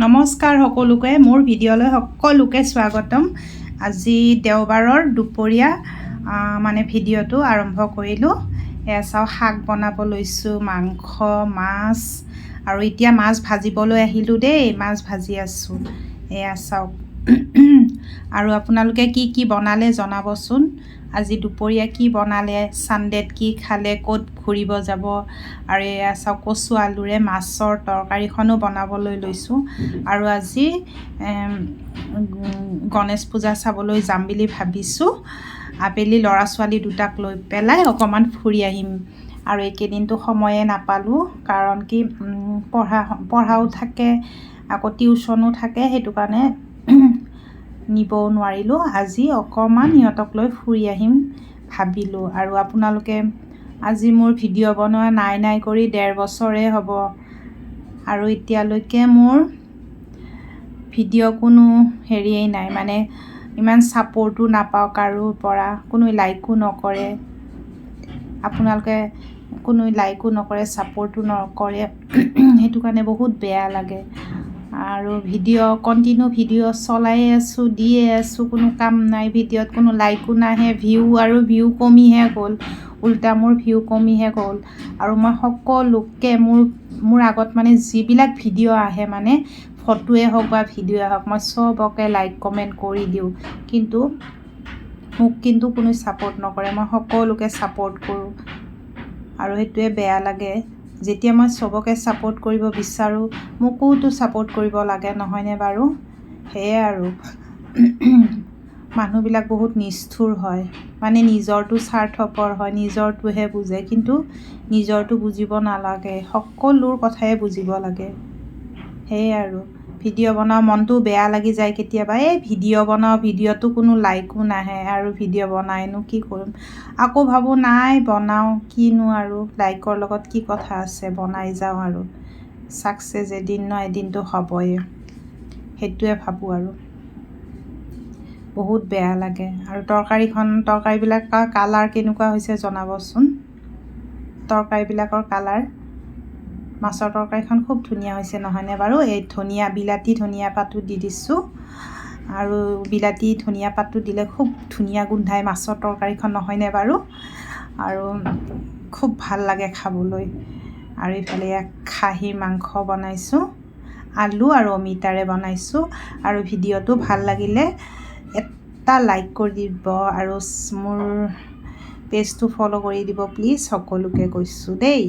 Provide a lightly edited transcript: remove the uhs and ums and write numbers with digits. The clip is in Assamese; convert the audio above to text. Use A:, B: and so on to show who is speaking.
A: নমস্কাৰ সকলোকে মোৰ ভিডিঅ'লৈ সকলোকে স্বাগতম। আজি দেওবাৰৰ দুপৰীয়া মানে ভিডিঅ'টো আৰম্ভ কৰিলোঁ। এয়া চাওঁ, শাক বনাব লৈছোঁ, মাংস, মাছ, আৰু এতিয়া মাছ ভাজিবলৈ আহিলোঁ দেই, মাছ ভাজি আছোঁ। এয়া চাওক। আৰু আপোনালোকে কি কি বনালে জনাবচোন। আজি দুপৰীয়া কি বনালে, ছানডেত কি খালে, ক'ত ঘূৰিব যাব। আৰু এয়া চাওক, কচু আলুৰে মাছৰ তৰকাৰীখনো বনাবলৈ লৈছোঁ। আৰু আজি গণেশ পূজা চাবলৈ যাম বুলি ভাবিছোঁ। আবেলি ল'ৰা ছোৱালী দুটাক লৈ পেলাই অকণমান ফুৰি আহিম। আৰু এইকেইদিনটো সময়ে নাপালোঁ, কাৰণ কি পঢ়াও থাকে, আকৌ টিউশ্যনো থাকে, সেইটো কাৰণে নিবও নোৱাৰিলোঁ। আজি অকণমান সিহঁতক লৈ ফুৰি আহিম ভাবিলোঁ। আৰু আপোনালোকে আজি মোৰ ভিডিঅ' বনোৱা নাই কৰি 1.5 বছৰে হ'ব, আৰু এতিয়ালৈকে মোৰ ভিডিঅ' কোনো হেৰিয়েই নাই, মানে ইমান ছাপৰ্টো নাপাওঁ কাৰোৰ পৰা, কোনো লাইকো নকৰে। আপোনালোকে কোনো লাইকো নকৰে, ছাপৰ্টো নকৰে, সেইটো কাৰণে বহুত বেয়া লাগে। আৰু কণ্টিনিউ ভিডিঅ' চলায়ে আছোঁ, দিয়ে আছোঁ, কোনো কাম নাই। ভিডিঅ'ত কোনো লাইকো নাহে, ভিউ কমিহে গ'ল, উল্টা মোৰ ভিউ কমিহে গ'ল। আৰু মই সকলোকে মোৰ আগত মানে যিবিলাক ভিডিঅ' আহে, মানে ফটোৱে হওক বা ভিডিঅ'ৱে হওক, মই চবকে লাইক কমেণ্ট কৰি দিওঁ, কিন্তু মোক কোনো ছাপৰ্ট নকৰে। মই সকলোকে ছাপৰ্ট কৰোঁ, আৰু সেইটোৱে বেয়া লাগে। যেতিয়া মই চবকে ছাপৰ্ট কৰিব বিচাৰোঁ, মোকোতো ছাপৰ্ট কৰিব লাগে, নহয়নে বাৰু? সেয়াই আৰু মানুহবিলাক বহুত নিষ্ঠুৰ হয়, মানে নিজৰটো স্বাৰ্থপৰ হয়, নিজৰটোহে বুজে, কিন্তু নিজৰটো বুজিব নালাগে, সকলোৰ কথাই বুজিব লাগে। সেয়াই আৰু ভিডিঅ' বনাওঁ, মনটো বেয়া লাগি যায় কেতিয়াবা। ভিডিঅ' বনাওঁ, ভিডিঅ'টো কোনো লাইকো নাহে, আৰু ভিডিঅ' বনাইনো কি কৰিম। আকৌ ভাবোঁ নাই বনাওঁ, কিনো আৰু লাইকৰ লগত কি কথা আছে, বনাই যাওঁ, আৰু ছাকচেছ এদিন ন এদিনটো হ'বই, সেইটোৱে ভাবোঁ। আৰু বহুত বেয়া লাগে। আৰু তৰকাৰীবিলাক কালাৰ কেনেকুৱা হৈছে জনাবচোন। তৰকাৰীবিলাকৰ কালাৰ, মাছৰ তৰকাৰীখন খুব ধুনীয়া হৈছে, নহয়নে বাৰু? এই বিলাতী ধনিয়া পাতো দি দিছোঁ, আৰু বিলাতী ধনিয়া পাতটো দিলে খুব ধুনীয়া গোন্ধাই মাছৰ তৰকাৰীখন, নহয়নে বাৰু? আৰু খুব ভাল লাগে খাবলৈ। আৰু ইফালে খাহীৰ মাংস বনাইছোঁ, আলু আৰু অমিতাৰে বনাইছোঁ। আৰু ভিডিঅ'টো ভাল লাগিলে এটা লাইক কৰি দিব, আৰু মোৰ পেজটো ফ'ল' কৰি দিব প্লিজ, সকলোকে কৈছোঁ দেই।